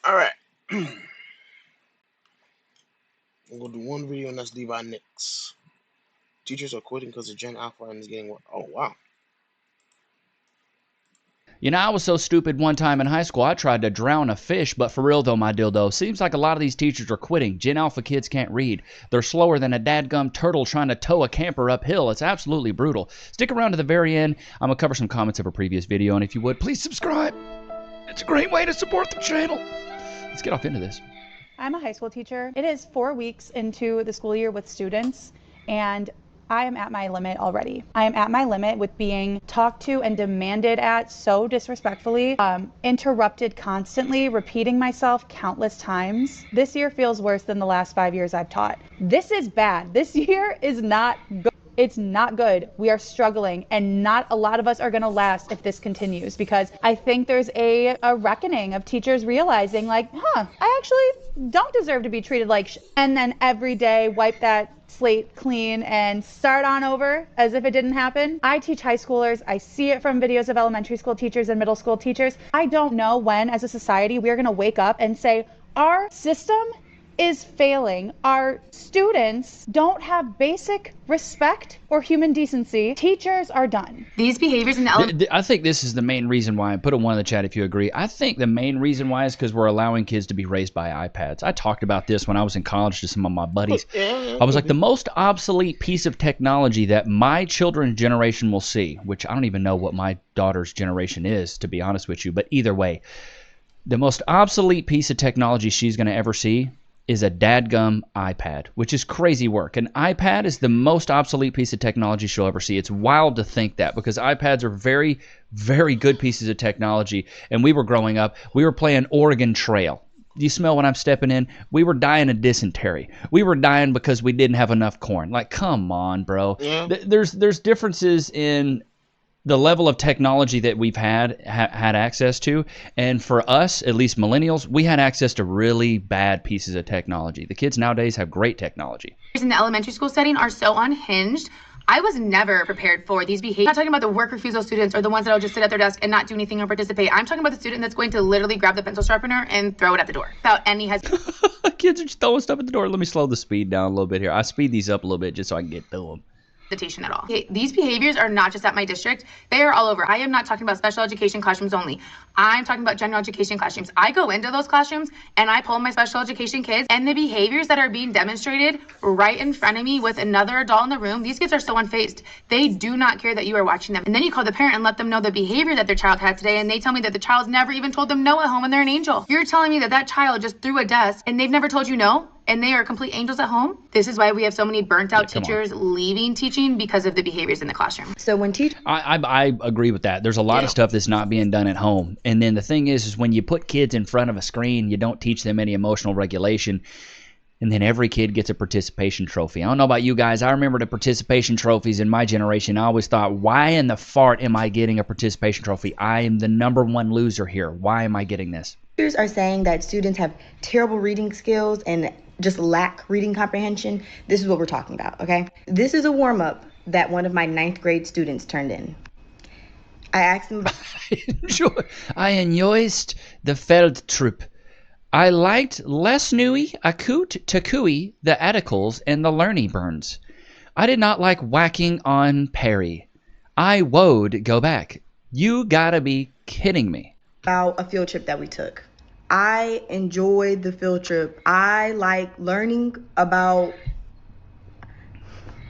All right. We'll do one video and that's Levi Nix. Teachers are quitting because the Gen Alpha is getting worse. Oh, wow. You know, I was so stupid one time in high school, I tried to drown a fish, but for real though, my dildo, seems like a lot of these teachers are quitting. Gen Alpha kids can't read. They're slower than a dadgum turtle trying to tow a camper uphill. It's absolutely brutal. Stick around to the very end. I'm going to cover some comments of a previous video, and if you would, please subscribe. It's a great way to support the channel. Let's get off into this. I'm a high school teacher. It is 4 weeks into the school year with students, and I am at my limit already. I am at my limit with being talked to and demanded at so disrespectfully, interrupted constantly, repeating myself countless times. This year feels worse than the last 5 years I've taught. This is bad. This year is not good. It's not good. We are struggling, and not a lot of us are going to last if this continues, because I think there's a reckoning of teachers realizing like, I actually don't deserve to be treated like and then every day wipe that slate clean and start on over as if it didn't happen. I teach high schoolers. I see it from videos of elementary school teachers and middle school teachers. I don't know when as a society we're going to wake up and say our system is failing. Our students don't have basic respect or human decency. Teachers are done. These behaviors in the I think this is the main reason why. Put a 1 in the chat if you agree. I think the main reason why is because we're allowing kids to be raised by iPads. I talked about this when I was in college to some of my buddies. I was like, the most obsolete piece of technology that my children's generation will see, which I don't even know what my daughter's generation is, to be honest with you, but either way, the most obsolete piece of technology she's going to ever see is a dadgum iPad, which is crazy work. An iPad is the most obsolete piece of technology she'll ever see. It's wild to think that, because iPads are very, very good pieces of technology. And we were growing up, we were playing Oregon Trail. Do you smell what I'm stepping in? We were dying of dysentery. We were dying because we didn't have enough corn. Like, come on, bro. Yeah. There's differences in the level of technology that we've had access to, and for us, at least millennials, we had access to really bad pieces of technology. The kids nowadays have great technology. In the elementary school setting are so unhinged. I was never prepared for these behaviors. I'm not talking about the work refusal students or the ones that will just sit at their desk and not do anything or participate. I'm talking about the student that's going to literally grab the pencil sharpener and throw it at the door without any hesitation. Kids are just throwing stuff at the door. Let me slow the speed down a little bit here. I speed these up a little bit just so I can get through them. At all. These behaviors are not just at my district, they are all over. I am not talking about special education classrooms only. I'm talking about general education classrooms. I go into those classrooms and I pull my special education kids, and the behaviors that are being demonstrated right in front of me with another adult in the room, these kids are so unfazed. They do not care that you are watching them. And then you call the parent and let them know the behavior that their child had today, and they tell me that the child's never even told them no at home and they're an angel. You're telling me that that child just threw a desk and they've never told you no? And they are complete angels at home. This is why we have so many burnt out teachers leaving teaching because of the behaviors in the classroom. So when teachers... I agree with that. There's a lot of stuff that's not being done at home. And then the thing is when you put kids in front of a screen, you don't teach them any emotional regulation. And then every kid gets a participation trophy. I don't know about you guys. I remember the participation trophies in my generation. I always thought, why in the fart am I getting a participation trophy? I am the #1 loser here. Why am I getting this? Teachers are saying that students have terrible reading skills and just lack reading comprehension. This is what we're talking about, okay? This is a warm-up that one of my 9th grade students turned in. I asked him about... I enjoyed the Feldtrupp. I liked Les Nui, Akut, Takui, the articles, and the Learny Burns. I did not like whacking on Perry. I would go back. You gotta be kidding me. About a field trip that we took. I enjoyed the field trip. I like learning about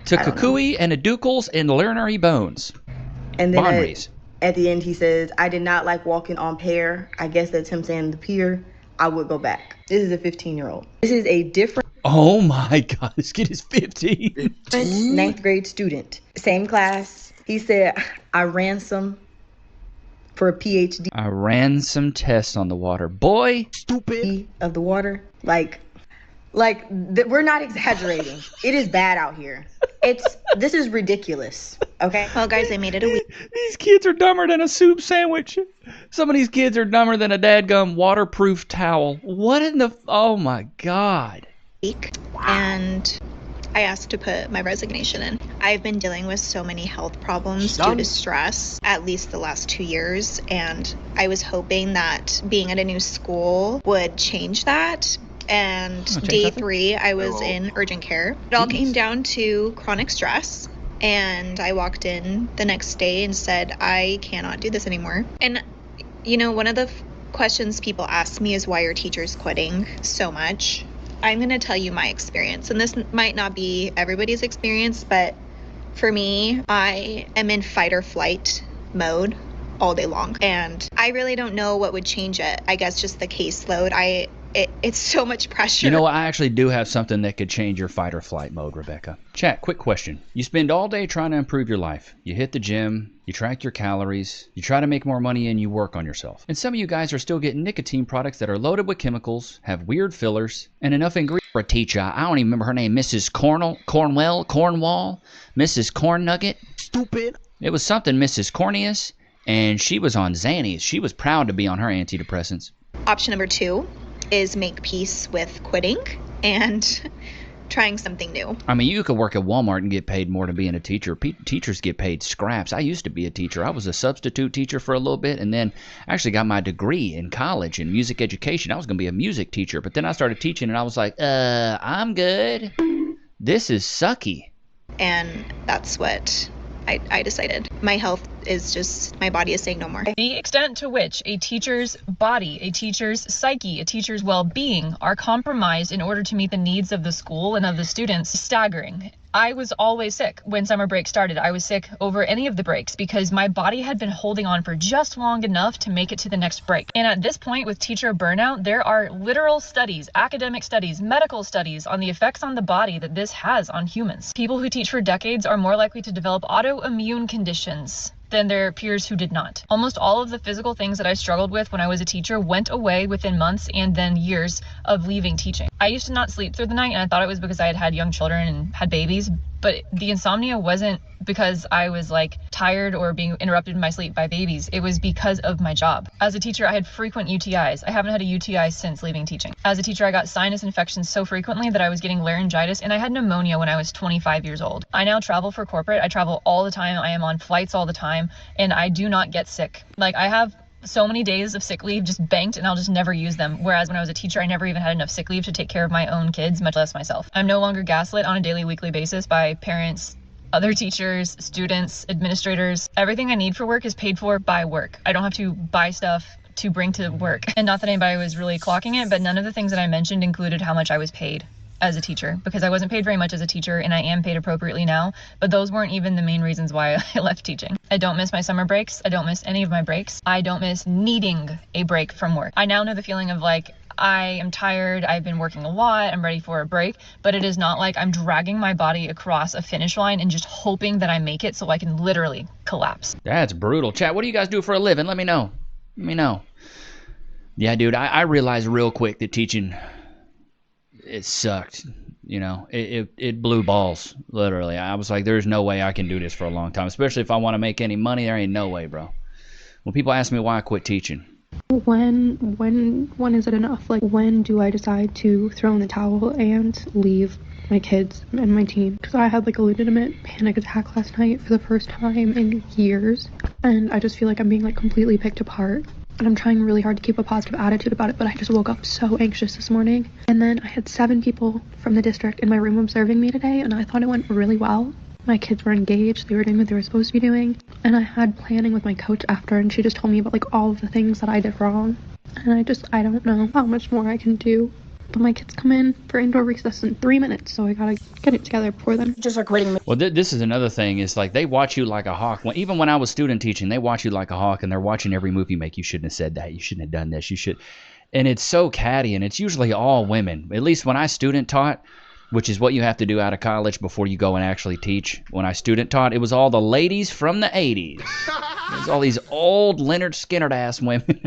Takakui and Aducals and Learnery Bones. And then at the end he says, I did not like walking on Pear. I guess that's him saying the pier. I would go back. This is a 15-year-old. This is a different... Oh my God, this kid is 15. 9th grade student. Same class. He said, I ran some for a PhD. I ran some tests on the water. Boy, stupid of the water. We're not exaggerating. It is bad out here. This is ridiculous. Okay. Well, guys, I made it a week. These kids are dumber than a soup sandwich. Some of these kids are dumber than a dadgum waterproof towel. What in the... Oh my God. And I asked to put my resignation in. I've been dealing with so many health problems due to stress, at least the last 2 years, and I was hoping that being at a new school would change that. And day 3, I was in urgent care. It all came down to chronic stress. And I walked in the next day and said, I cannot do this anymore. And, you know, one of the questions people ask me is why are teachers quitting so much? I'm going to tell you my experience. And this might not be everybody's experience, but for me, I am in fight or flight mode all day long. And I really don't know what would change it. I guess just the caseload. It's so much pressure. You know, I actually do have something that could change your fight or flight mode, Rebecca. Chat, quick question. You spend all day trying to improve your life. You hit the gym, you track your calories, you try to make more money, and you work on yourself. And some of you guys are still getting nicotine products that are loaded with chemicals, have weird fillers, and enough ingredients for a teacher. I don't even remember her name, Mrs. Cornwall, Mrs. Corn Nugget. Stupid. It was something Mrs. Corneus, and she was on Xannies. She was proud to be on her antidepressants. Option number 2 is make peace with quitting and trying something new. I mean, you could work at Walmart and get paid more than being a teacher. Teachers get paid scraps. I used to be a teacher. I was a substitute teacher for a little bit, and then I actually got my degree in college in music education. I was going to be a music teacher, but then I started teaching, and I was like, I'm good. This is sucky. And that's what I decided. My health is just, my body is saying no more. The extent to which a teacher's body, a teacher's psyche, a teacher's well-being are compromised in order to meet the needs of the school and of the students is staggering. I was always sick when summer break started. I was sick over any of the breaks because my body had been holding on for just long enough to make it to the next break. And at this point with teacher burnout, there are literal studies, academic studies, medical studies on the effects on the body that this has on humans. People who teach for decades are more likely to develop autoimmune conditions than their peers who did not. Almost all of the physical things that I struggled with when I was a teacher went away within months and then years of leaving teaching. I used to not sleep through the night, and I thought it was because I had had young children and had babies, but the insomnia wasn't because I was like tired or being interrupted in my sleep by babies. It was because of my job. As a teacher, I had frequent UTIs. I haven't had a UTI since leaving teaching. As a teacher, I got sinus infections so frequently that I was getting laryngitis, and I had pneumonia when I was 25 years old. I now travel for corporate. I travel all the time. I am on flights all the time, and I do not get sick. Like, I have so many days of sick leave just banked, and I'll just never use them. Whereas when I was a teacher, I never even had enough sick leave to take care of my own kids, much less myself. I'm no longer gaslit on a daily, weekly basis by parents, other teachers, students, administrators. Everything I need for work is paid for by work. I don't have to buy stuff to bring to work. And not that anybody was really clocking it, but none of the things that I mentioned included how much I was paid as a teacher, because I wasn't paid very much as a teacher, and I am paid appropriately now, but those weren't even the main reasons why I left teaching. I don't miss my summer breaks. I don't miss any of my breaks. I don't miss needing a break from work. I now know the feeling of like, I am tired, I've been working a lot, I'm ready for a break, but it is not like I'm dragging my body across a finish line and just hoping that I make it so I can literally collapse. That's brutal. Chat, what do you guys do for a living? Let me know. Let me know. Yeah, dude, I realized real quick that teaching, it sucked. You know, it blew balls, literally. I was like, there's no way I can do this for a long time, especially if I want to make any money. There ain't no way, bro. When people ask me why I quit teaching, when is it enough? Like, when do I decide to throw in the towel and leave my kids and my team? Because I had like a legitimate panic attack last night for the first time in years, and I just feel like I'm being like completely picked apart. And I'm trying really hard to keep a positive attitude about it, but I just woke up so anxious this morning. And then I had 7 people from the district in my room observing me today, and I thought it went really well. My kids were engaged, they were doing what they were supposed to be doing. And I had planning with my coach after, and she just told me about like all of the things that I did wrong. And I don't know how much more I can do. But my kids come in for indoor recess in 3 minutes, so I gotta get it together before then. Just like waiting. Well, this is another thing. Is like they watch you like a hawk. Even when I was student teaching, they watch you like a hawk, and they're watching every move you make. You shouldn't have said that. You shouldn't have done this. You should. And it's so catty, and it's usually all women. At least when I student taught, which is what you have to do out of college before you go and actually teach. When I student taught, it was all the ladies from the 80s. It was all these old Leonard Skinner-ass women.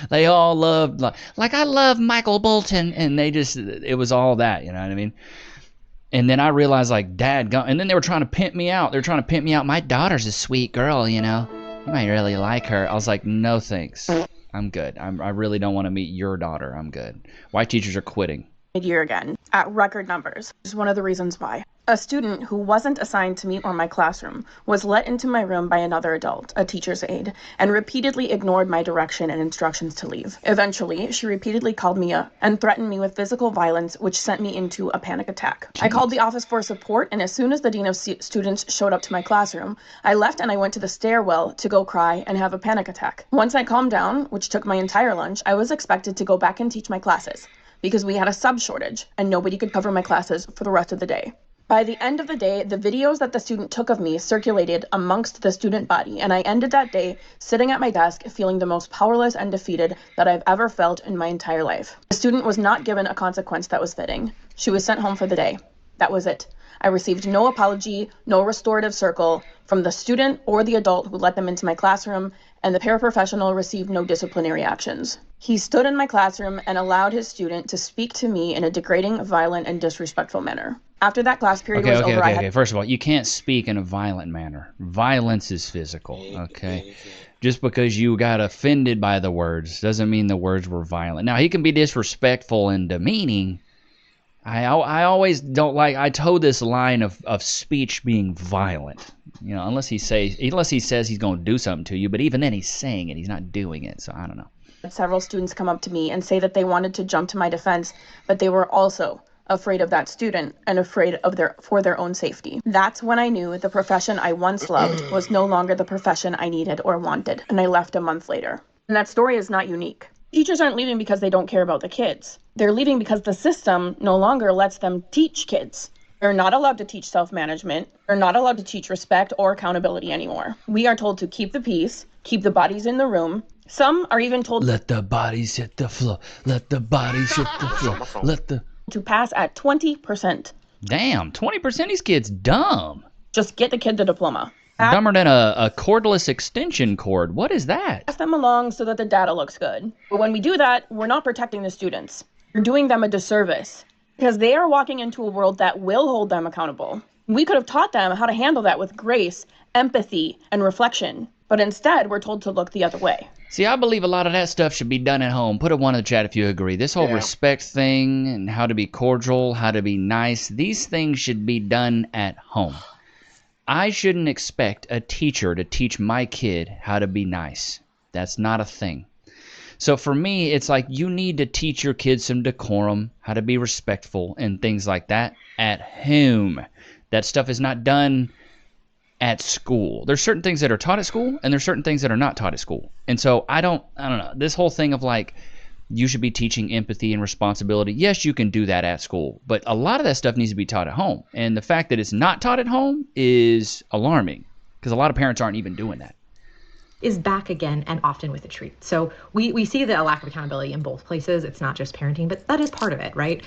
They all loved, like I love Michael Bolton, and it was all that, you know what I mean? And then I realized, like, and then they were trying to pimp me out. They were trying to pimp me out. My daughter's a sweet girl, you know? You might really like her. I was like, no thanks. I'm good. I really don't want to meet your daughter. I'm good. White teachers are quitting. Year again, at record numbers, is one of the reasons why. A student who wasn't assigned to meet on my classroom was let into my room by another adult, a teacher's aide, and repeatedly ignored my direction and instructions to leave. Eventually, she repeatedly called me up and threatened me with physical violence, which sent me into a panic attack. I called the office for support, and as soon as the dean of students showed up to my classroom, I left and I went to the stairwell to go cry and have a panic attack. Once I calmed down, which took my entire lunch, I was expected to go back and teach my classes, because we had a sub shortage and nobody could cover my classes for the rest of the day. By the end of the day, the videos that the student took of me circulated amongst the student body, and I ended that day sitting at my desk feeling the most powerless and defeated that I've ever felt in my entire life. The student was not given a consequence that was fitting. She was sent home for the day. That was it. I received no apology, no restorative circle from the student or the adult who let them into my classroom, and the paraprofessional received no disciplinary actions. He stood in my classroom and allowed his student to speak to me in a degrading, violent, and disrespectful manner. After that class period was over, Okay. First of all, you can't speak in a violent manner. Violence is physical, okay? Just because you got offended by the words doesn't mean the words were violent. Now, he can be disrespectful and demeaning. I always don't like, I told this line of speech being violent. You know, unless he says he's going to do something to you, but even then he's saying it, he's not doing it, so I don't know. Several students come up to me and say that they wanted to jump to my defense, but they were also afraid of that student and afraid of for their own safety. That's when I knew the profession I once loved was no longer the profession I needed or wanted, and I left a month later. And that story is not unique. Teachers aren't leaving because they don't care about the kids. They're leaving because the system no longer lets them teach kids. They're not allowed to teach self-management. They're not allowed to teach respect or accountability anymore. We are told to keep the peace, keep the bodies in the room. Some are even told, let the bodies hit the floor, let the bodies hit the floor, to pass at 20%. Damn, 20% of these kids dumb. Just get the kid the diploma. Dumber than a cordless extension cord. What is that? Pass them along so that the data looks good. But when we do that, we're not protecting the students. We're doing them a disservice because they are walking into a world that will hold them accountable. We could have taught them how to handle that with grace, empathy, and reflection. But instead, we're told to look the other way. See, I believe a lot of that stuff should be done at home. Put a 1 in the chat if you agree. This whole respect thing and how to be cordial, how to be nice, these things should be done at home. I shouldn't expect a teacher to teach my kid how to be nice. That's not a thing. So for me, it's like you need to teach your kids some decorum, how to be respectful, and things like that at home. That stuff is not done at school. There's certain things that are taught at school, and there's certain things that are not taught at school. And so I don't know. This whole thing of like, you should be teaching empathy and responsibility. Yes, you can do that at school, but a lot of that stuff needs to be taught at home. And the fact that it's not taught at home is alarming because a lot of parents aren't even doing that. Is back again and often with a treat. So we see the lack of accountability in both places. It's not just parenting, but that is part of it, right?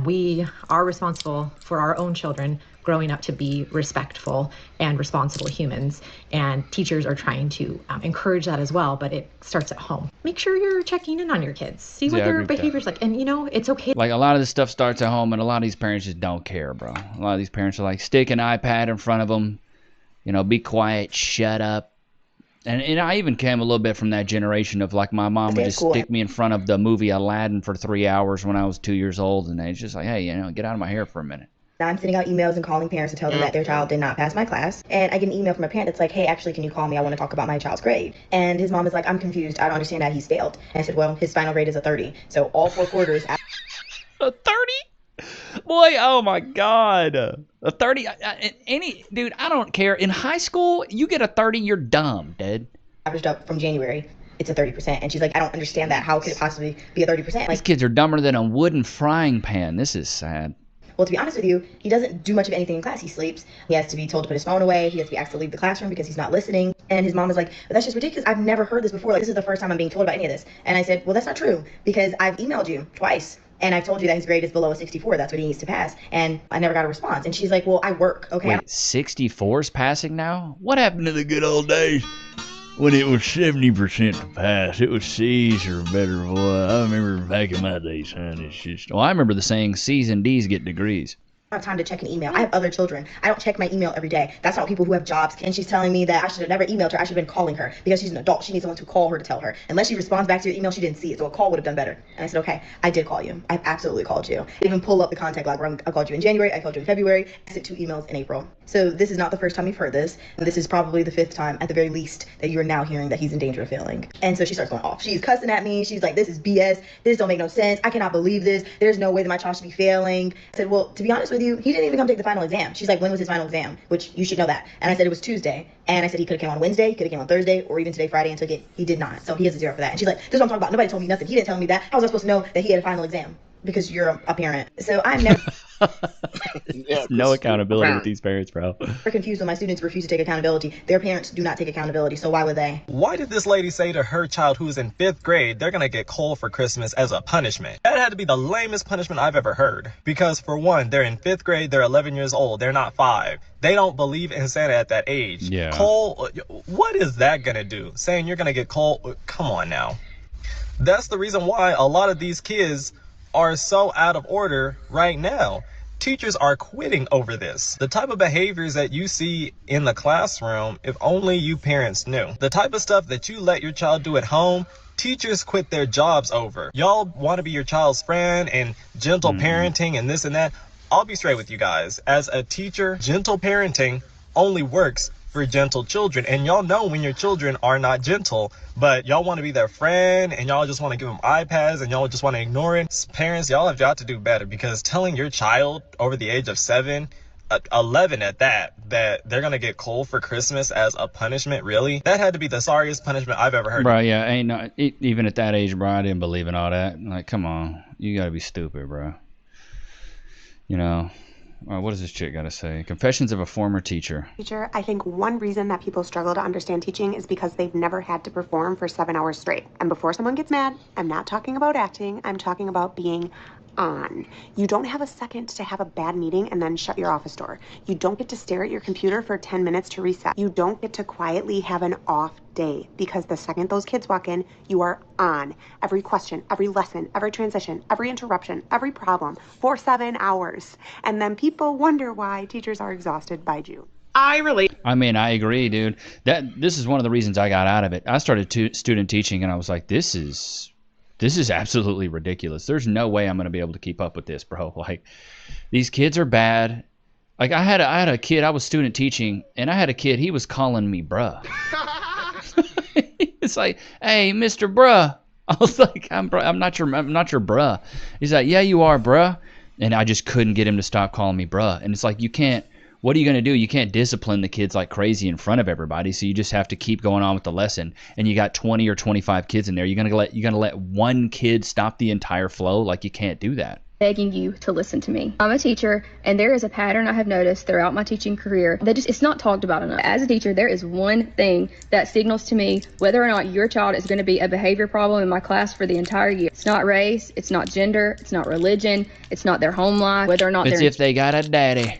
We are responsible for our own children growing up to be respectful and responsible humans, and teachers are trying to encourage that as well, but it starts at home. Make sure you're checking in on your kids. See what their behavior's like, and it's okay. Like a lot of this stuff starts at home, and a lot of these parents just don't care, bro. A lot of these parents are like, stick an iPad in front of them, be quiet, shut up. And I even came a little bit from that generation of like my mom would just stick me in front of the movie Aladdin for 3 hours when I was 2 years old, and it's just like, hey, get out of my hair for a minute. I'm sending out emails and calling parents to tell them that their child did not pass my class. And I get an email from a parent that's like, hey, actually, can you call me? I want to talk about my child's grade. And his mom is like, I'm confused. I don't understand how he's failed. And I said, well, his final grade is a 30. So all 4 quarters. A 30? Boy, oh my God. A 30? Dude, I don't care. In high school, you get a 30, you're dumb, dude. Averaged up from January. It's a 30%. And she's like, I don't understand that. How could it possibly be a 30%? These kids are dumber than a wooden frying pan. This is sad. Well, to be honest with you, he doesn't do much of anything in class. He sleeps. He has to be told to put his phone away. He has to be asked to leave the classroom because he's not listening. And his mom is like, but that's just ridiculous. I've never heard this before. Like, this is the first time I'm being told about any of this. And I said, well, that's not true because I've emailed you twice. And I've told you that his grade is below a 64. That's what he needs to pass. And I never got a response. And she's like, well, I work. Okay. Wait, 64 is passing now? What happened to the good old days when it was 70% to pass? It was C's or better. Boy, I remember back in my days, son. It's just, I remember the saying C's and D's get degrees. have time to check an email. I have other children. I don't check my email every day. That's not people who have jobs. And she's telling me that I should have never emailed her. I should have been calling her because she's an adult. She needs someone to call her to tell her. Unless she responds back to your email, she didn't see it. So a call would have done better. And I said, okay, I did call you. I've absolutely called you. I even pull up the contact log where I called you in January. I called you in February. I sent 2 emails in April. So this is not the first time you've heard this. And this is probably the 5th time at the very least that you are now hearing that he's in danger of failing. And so she starts going off. She's cussing at me. She's like, this is BS. This don't make no sense. I cannot believe this. There's no way that my child should be failing. I said, well, to be honest with you, he didn't even come take the final exam. She's like, when was his final exam? Which you should know that. And I said it was Tuesday. And I said he could have came on Wednesday, he could have came on Thursday, or even today, Friday, and took it. He did not. So he has a 0 for that. And she's like, this is what I'm talking about. Nobody told me nothing. He didn't tell me that. How was I supposed to know that he had a final exam? Because you're a parent. So I'm never no accountability with these parents, bro. We're confused when my students refuse to take accountability. Their parents do not take accountability, so why would they? Why did this lady say to her child who's in 5th grade they're gonna get coal for Christmas as a punishment? That had to be the lamest punishment I've ever heard. Because for one, they're in 5th grade, they're 11 years old, they're not 5. They don't believe in Santa at that age. Yeah. Coal, what is that gonna do? Saying you're gonna get coal, come on now. That's the reason why a lot of these kids are so out of order right now. Teachers are quitting over this. The type of behaviors that you see in the classroom, if only you parents knew. The type of stuff that you let your child do at home, teachers quit their jobs over. Y'all want to be your child's friend and gentle parenting and this and that. I'll be straight with you guys. As a teacher, gentle parenting only works for gentle children, and y'all know when your children are not gentle, but y'all want to be their friend and y'all just want to give them iPads and y'all just want to ignore it. Parents, y'all have got to do better, because telling your child over the age of 7, 11 at that they're gonna get coal for Christmas as a punishment, really? That had to be the sorriest punishment I've ever heard. Bro, yeah, ain't no, even at that age, bro, I didn't believe in all that. Like, come on, you gotta be stupid, bro. You know. What does this chick got to say? Confessions of a former teacher. Teacher, I think one reason that people struggle to understand teaching is because they've never had to perform for 7 hours straight. And before someone gets mad, I'm not talking about acting. I'm talking about being on. You don't have a second to have a bad meeting and then shut your office door. You don't get to stare at your computer for 10 minutes to reset. You don't get to quietly have an off day, because the second those kids walk in, you are on. Every question, every lesson, every transition, every interruption, every problem for 7 hours. And then people wonder why teachers are exhausted by June. I mean, I agree, dude. This is one of the reasons I got out of it. I started student teaching and I was like, this is absolutely ridiculous. There's no way I'm going to be able to keep up with this, bro. Like, these kids are bad. Like, I had a kid, I was student teaching, and I had a kid, he was calling me bruh. It's like, hey, Mr. Bruh. I was like, I'm not your bruh. He's like, yeah, you are, bruh. And I just couldn't get him to stop calling me bruh. And it's like, you can't, what are you going to do? You can't discipline the kids like crazy in front of everybody, so you just have to keep going on with the lesson. And you got 20 or 25 kids in there. You're going to let one kid stop the entire flow? Like, you can't do that. Begging you to listen to me. I'm a teacher, and there is a pattern I have noticed throughout my teaching career that it's not talked about enough. As a teacher, there is one thing that signals to me whether or not your child is going to be a behavior problem in my class for the entire year. It's not race, it's not gender, it's not religion, it's not their home life, whether or not it's if they got a daddy.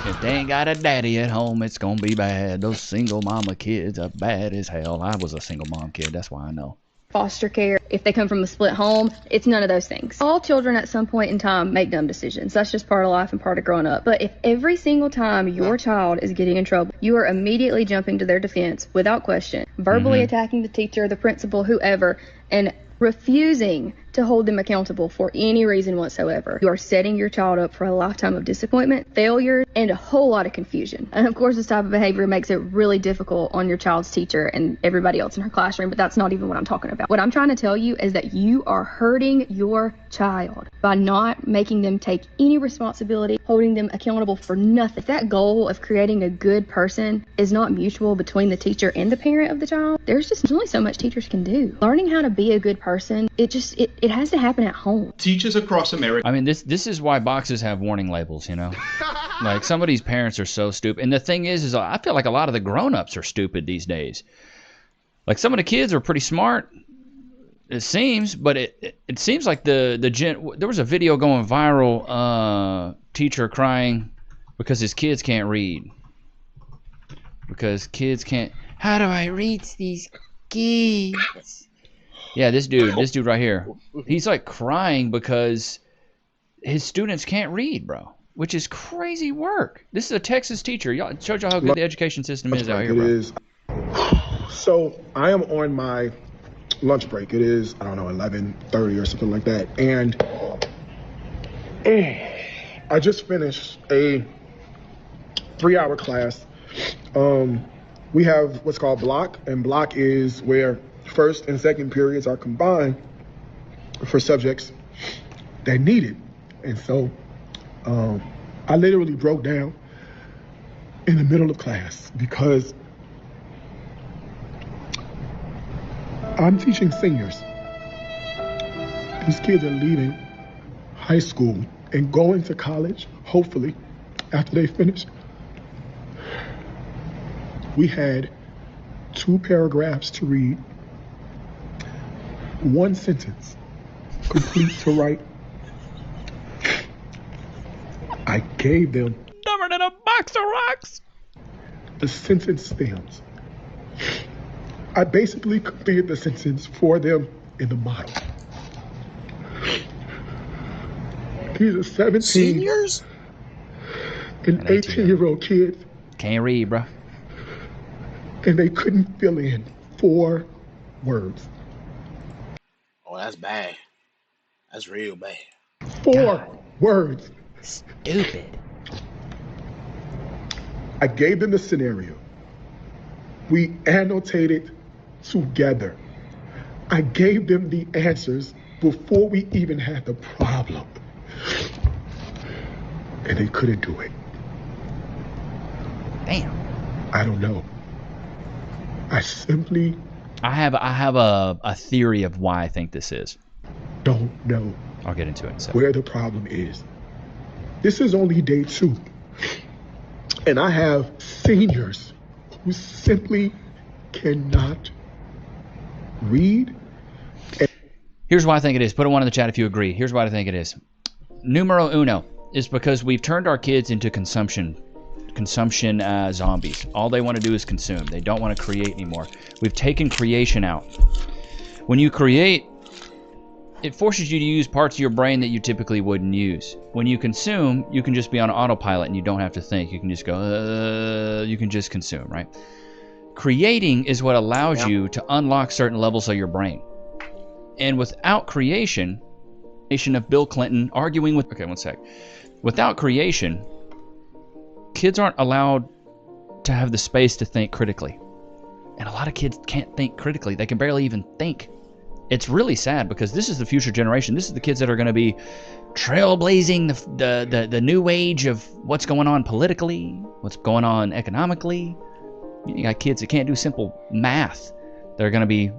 If they ain't got a daddy at home, it's gonna be bad. Those single mama kids are bad as hell. I was a single mom kid, that's why I know. Foster care, if they come from a split home, it's none of those things. All children at some point in time make dumb decisions. That's just part of life and part of growing up. But if every single time your child is getting in trouble, you are immediately jumping to their defense without question, verbally attacking the teacher, the principal, whoever, and refusing to hold them accountable for any reason whatsoever, you are setting your child up for a lifetime of disappointment, failure, and a whole lot of confusion. And of course, this type of behavior makes it really difficult on your child's teacher and everybody else in her classroom, but that's not even what I'm talking about. What I'm trying to tell you is that you are hurting your child by not making them take any responsibility, holding them accountable for nothing. If that goal of creating a good person is not mutual between the teacher and the parent of the child, there's only so much teachers can do. Learning how to be a good person, it has to happen at home. Teachers across America. I mean, this is why boxes have warning labels, you know? Like, some of these parents are so stupid. And the thing is I feel like a lot of the grown-ups are stupid these days. Like, some of the kids are pretty smart, it seems, but it seems like there was a video going viral, teacher crying because his kids can't read. Because kids can't, how do I reach these kids? Yeah, this dude right here, he's like crying because his students can't read, bro. which is crazy work. This is a Texas teacher. Y'all showed y'all how good the education system is out here, bro. It is. So I am on my lunch break. It is, I don't know, 11:30 or something like that. And I just finished a 3-hour class. We have what's called block, and block is where first and second periods are combined for subjects that need it. And so I literally broke down in the middle of class because I'm teaching seniors. These kids are leaving high school and going to college, hopefully, after they finish. We had 2 paragraphs to read, 1 sentence complete to write. I gave them dumber than a box of rocks. The sentence stems. I basically completed the sentence for them in the model. These are 17 seniors and 18-year-old kids. Can't read, bro. And they couldn't fill in 4 words. Oh, that's bad. That's real bad. 4 words. Stupid. I gave them the scenario. We annotated together. I gave them the answers before we even had the problem. And they couldn't do it. Damn. I don't know. I simply I have a theory of why I think this is. Don't know. I'll get into it in a second. Where the problem is. This is only day 2. And I have seniors who simply cannot read. Here's why I think it is. Put a 1 in the chat if you agree. Here's why I think it is. Numero uno is because we've turned our kids into consumption zombies. All they want to do is consume. They don't want to create anymore. We've taken creation out. When you create, it forces you to use parts of your brain that you typically wouldn't use. When you consume, you can just be on autopilot and you don't have to think. You can just go, you can just consume, right? Creating is what allows you to unlock certain levels of your brain. And without creation of Bill Clinton arguing with, okay, one sec. Without creation, kids aren't allowed to have the space to think critically. And a lot of kids can't think critically. They can barely even think. It's really sad because this is the future generation. This is the kids that are going to be trailblazing the new age of what's going on politically, what's going on economically. You got kids that can't do simple math. They're going to be,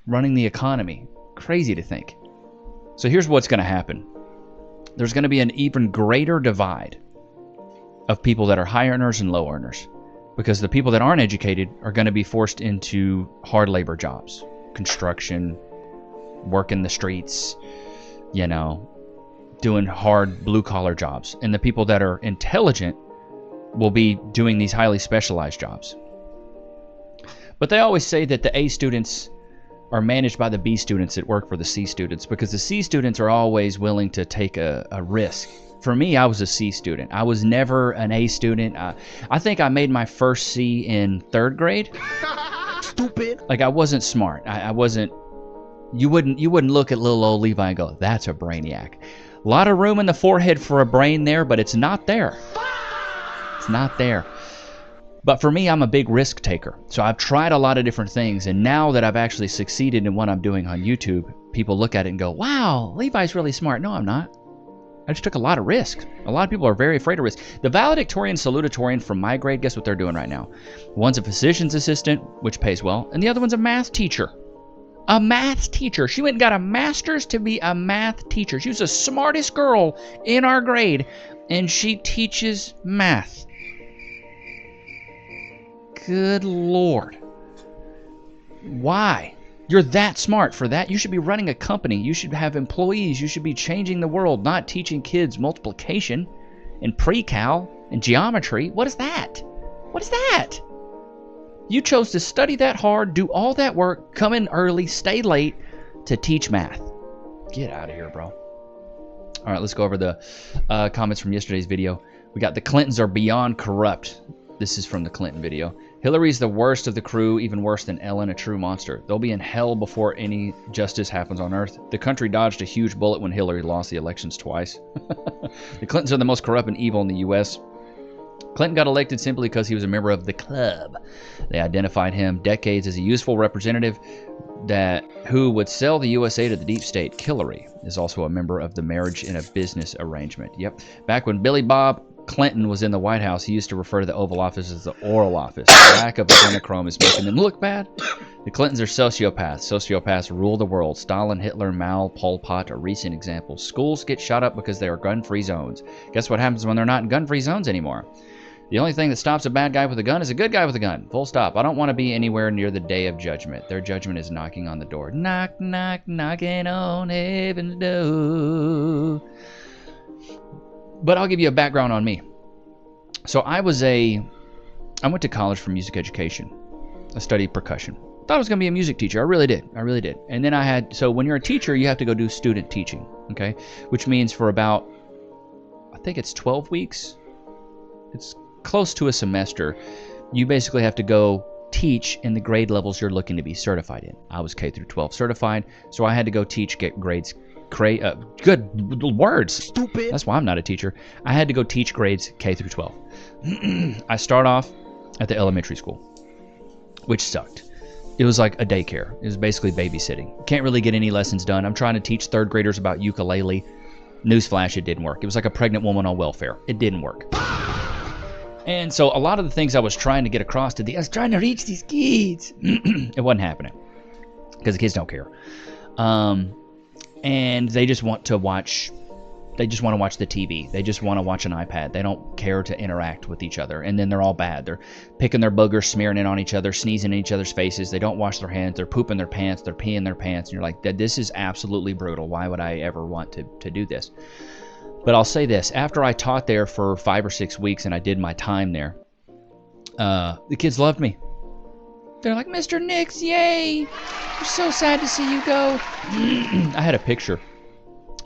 running the economy. Crazy to think. So here's what's going to happen. There's going to be an even greater divide of people that are high earners and low earners, because the people that aren't educated are going to be forced into hard labor jobs, construction, work in the streets, doing hard blue collar jobs. And the people that are intelligent will be doing these highly specialized jobs. But they always say that the A students are managed by the B students that work for the C students, because the C students are always willing to take a risk. For me, I was a C student. I was never an A student. I think I made my first C in 3rd grade. Stupid. Like, I wasn't smart. I wasn't. You wouldn't look at little old Levi and go, "That's a brainiac." A lot of room in the forehead for a brain there, but it's not there. It's not there. But for me, I'm a big risk taker. So I've tried a lot of different things, and now that I've actually succeeded in what I'm doing on YouTube, people look at it and go, "Wow, Levi's really smart." No, I'm not. I just took a lot of risks. A lot of people are very afraid of risk. The valedictorian, salutatorian from my grade, guess what they're doing right now? One's a physician's assistant, which pays well, and the other one's a math teacher. A math teacher. She went and got a master's to be a math teacher. She was the smartest girl in our grade, and she teaches math. Good Lord. Why? You're that smart for that. You should be running a company. You should have employees. You should be changing the world, not teaching kids multiplication and pre-cal and geometry. What is that? What is that? You chose to study that hard, do all that work, come in early, stay late to teach math. Get out of here, bro. All right, let's go over the comments from yesterday's video. We got the Clintons are beyond corrupt. This is from the Clinton video. Hillary's the worst of the crew, even worse than Ellen, a true monster. They'll be in hell before any justice happens on Earth. The country dodged a huge bullet when Hillary lost the elections twice. The Clintons are the most corrupt and evil in the U.S. Clinton got elected simply because he was a member of the club. They identified him decades as a useful representative who would sell the USA to the deep state. Hillary is also a member of the marriage in a business arrangement. Yep. Back when Billy Bob Clinton was in the White House, he used to refer to the Oval Office as the Oral Office. The lack of adrenochrome is making them look bad. The Clintons are sociopaths. Sociopaths rule the world. Stalin, Hitler, Mao, Pol Pot are recent examples. Schools get shot up because they are gun-free zones. Guess what happens when they're not in gun-free zones anymore? The only thing that stops a bad guy with a gun is a good guy with a gun. Full stop. I don't want to be anywhere near the day of judgment. Their judgment is knocking on the door. Knock, knock, knocking on heaven's door. But I'll give you a background on me. So I went to college for music education. I studied percussion. Thought I was going to be a music teacher. I really did. And then so when you're a teacher, you have to go do student teaching, okay? Which means for about, I think it's 12 weeks. It's close to a semester. You basically have to go teach in the grade levels you're looking to be certified in. I was K through 12 certified, so I had to go teach, get grades. Good words. Stupid. That's why I'm not a teacher. I had to go teach grades K through 12. I start off at the elementary school, which sucked. It was like a daycare. It was basically babysitting. Can't really get any lessons done. I'm trying to teach third graders about ukulele. Newsflash, it didn't work. It was like a pregnant woman on welfare. It didn't work. And so a lot of the things I was trying to get across I was trying to reach these kids. It wasn't happening because the kids don't care. And they just want to watch the TV. They just want to watch an iPad. They don't care to interact with each other. And then they're all bad. They're picking their boogers, smearing it on each other, sneezing in each other's faces. They don't wash their hands. They're pooping their pants. They're peeing their pants. And you're like, this is absolutely brutal. Why would I ever want to do this? But I'll say this. After I taught there for 5 or 6 weeks and I did my time there, the kids loved me. They're like, Mr. Nix, yay! We're so sad to see you go. I had a picture.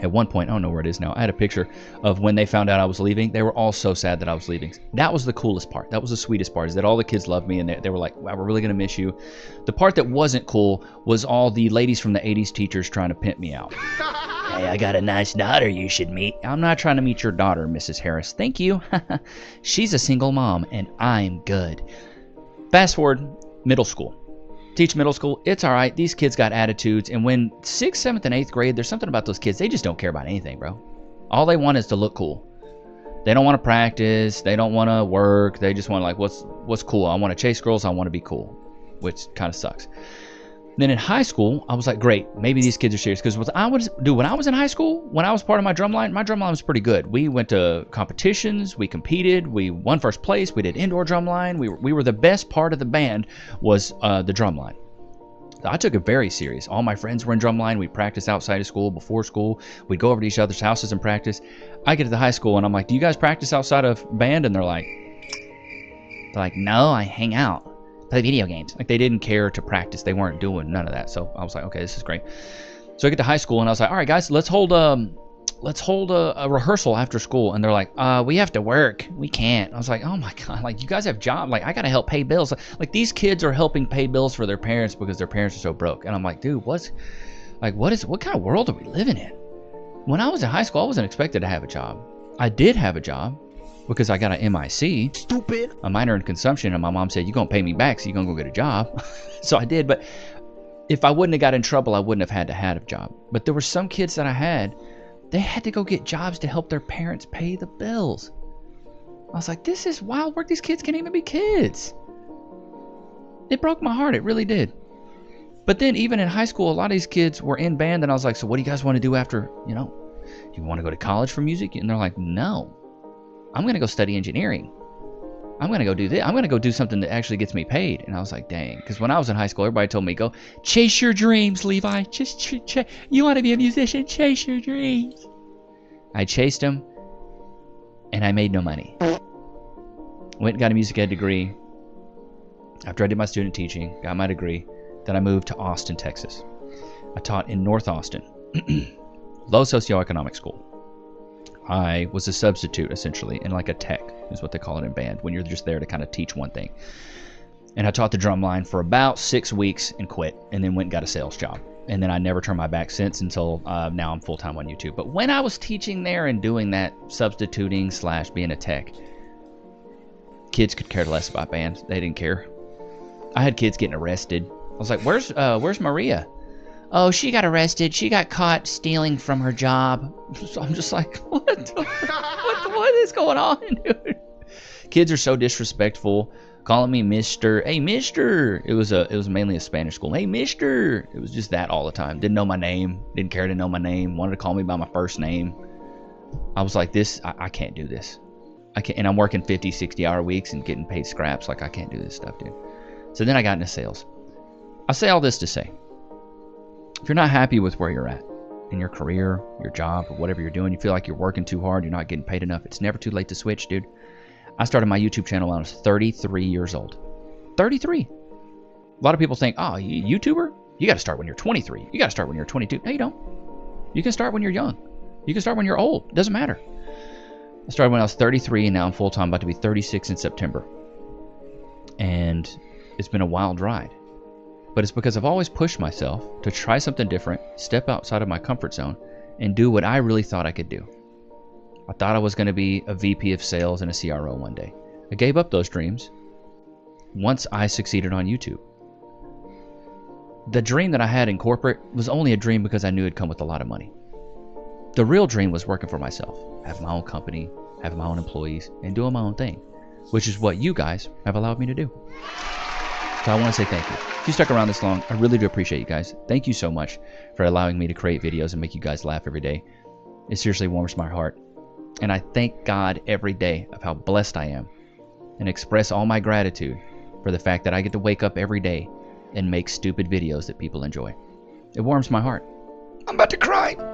At one point, I don't know where it is now, I had a picture of when they found out I was leaving. They were all so sad that I was leaving. That was the coolest part. That was the sweetest part, is that all the kids loved me and they were like, wow, we're really going to miss you. The part that wasn't cool was all the ladies from the 80s teachers trying to pimp me out. Hey, I got a nice daughter you should meet. I'm not trying to meet your daughter, Mrs. Harris. Thank you. She's a single mom and I'm good. Fast forward, middle school. Teach middle school, it's all right. These kids got attitudes, and when 6th, 7th, and 8th grade, there's something about those kids. They just don't care about anything, bro. All they want is to look cool. They don't want to practice. They don't want to work. They just want like, what's cool? I want to chase girls. I want to be cool, which kind of sucks. Then in high school, I was like, great, maybe these kids are serious. Because what I would do when I was in high school, when I was part of my drumline was pretty good. We went to competitions, we competed, we won first place, we did indoor drumline. We were the best part of the band was the drumline. So I took it very serious. All my friends were in drumline. We practiced outside of school, before school. We'd go over to each other's houses and practice. I get to the high school and I'm like, do you guys practice outside of band? And they're like, no, I hang out. Play video games. Like, they didn't care to practice. They weren't doing none of that. So I was like, okay, this is great. So I get to high school and I was like, all right, guys, let's hold a rehearsal after school. And they're like, we have to work. We can't. I was like, oh my God, like, you guys have jobs. Like, I got to help pay bills. Like, these kids are helping pay bills for their parents because their parents are so broke. And I'm like, dude, what kind of world are we living in? When I was in high school, I wasn't expected to have a job. I did have a job because I got an MIC. Stupid. A minor in consumption. And my mom said, you're going to pay me back, so you're going to go get a job. So I did. But if I wouldn't have got in trouble, I wouldn't have had a job. But there were some kids that I had, they had to go get jobs to help their parents pay the bills. I was like, this is wild work. These kids can't even be kids. It broke my heart. It really did. But then even in high school, a lot of these kids were in band. And I was like, so what do you guys want to do after, do you want to go to college for music? And they're like, no. I'm going to go study engineering. I'm going to go do this. I'm going to go do something that actually gets me paid. And I was like, dang. Because when I was in high school, everybody told me, go chase your dreams, Levi. Just you want to be a musician? Chase your dreams. I chased them, and I made no money. Went and got a music ed degree. After I did my student teaching, got my degree, then I moved to Austin, Texas. I taught in North Austin. Low socioeconomic school. I was a substitute, essentially, and like a tech is what they call it in band, when you're just there to kind of teach one thing. And I taught the drum line for about 6 weeks and quit, and then went and got a sales job. And then I never turned my back since until now I'm full-time on YouTube. But when I was teaching there and doing that substituting / being a tech, kids could care less about band. They didn't care. I had kids getting arrested. I was like, where's Maria? Oh, she got arrested. She got caught stealing from her job. So I'm just like, what is going on, dude? Kids are so disrespectful, calling me Mister. Hey, Mister. It was mainly a Spanish school. Hey, Mister. It was just that all the time. Didn't know my name. Didn't care to know my name. Wanted to call me by my first name. I was like, I can't do this. I can't, and I'm working 50, 60-hour weeks and getting paid scraps. Like, I can't do this stuff, dude. So then I got into sales. I say all this to say, if you're not happy with where you're at in your career, your job, or whatever you're doing, you feel like you're working too hard, you're not getting paid enough, it's never too late to switch, dude. I started my YouTube channel when I was 33 years old. 33. A lot of people think, oh, YouTuber? You got to start when you're 23. You got to start when you're 22. No, you don't. You can start when you're young. You can start when you're old. It doesn't matter. I started when I was 33, and now I'm full-time, about to be 36 in September. And it's been a wild ride. But it's because I've always pushed myself to try something different, step outside of my comfort zone, and do what I really thought I could do. I thought I was going to be a VP of sales and a CRO one day. I gave up those dreams once I succeeded on YouTube. The dream that I had in corporate was only a dream because I knew it'd come with a lot of money. The real dream was working for myself, having my own company, having my own employees, and doing my own thing, which is what you guys have allowed me to do. So I want to say thank you. If you stuck around this long, I really do appreciate you guys. Thank you so much for allowing me to create videos and make you guys laugh every day. It seriously warms my heart. And I thank God every day of how blessed I am, and express all my gratitude for the fact that I get to wake up every day and make stupid videos that people enjoy. It warms my heart. I'm about to cry. God,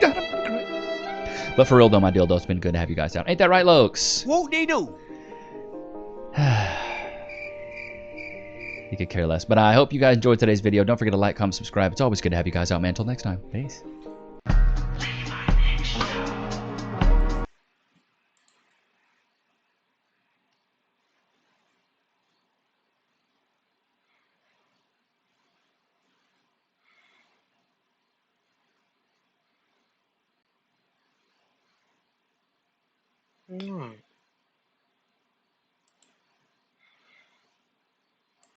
I'm about to cry. But for real though, my dildo, it's been good to have you guys out. Ain't that right, Lokes? Whoop-de-doo. You could care less. But I hope you guys enjoyed today's video. Don't forget to like, comment, subscribe. It's always good to have you guys out, man. Until next time. Peace. All right.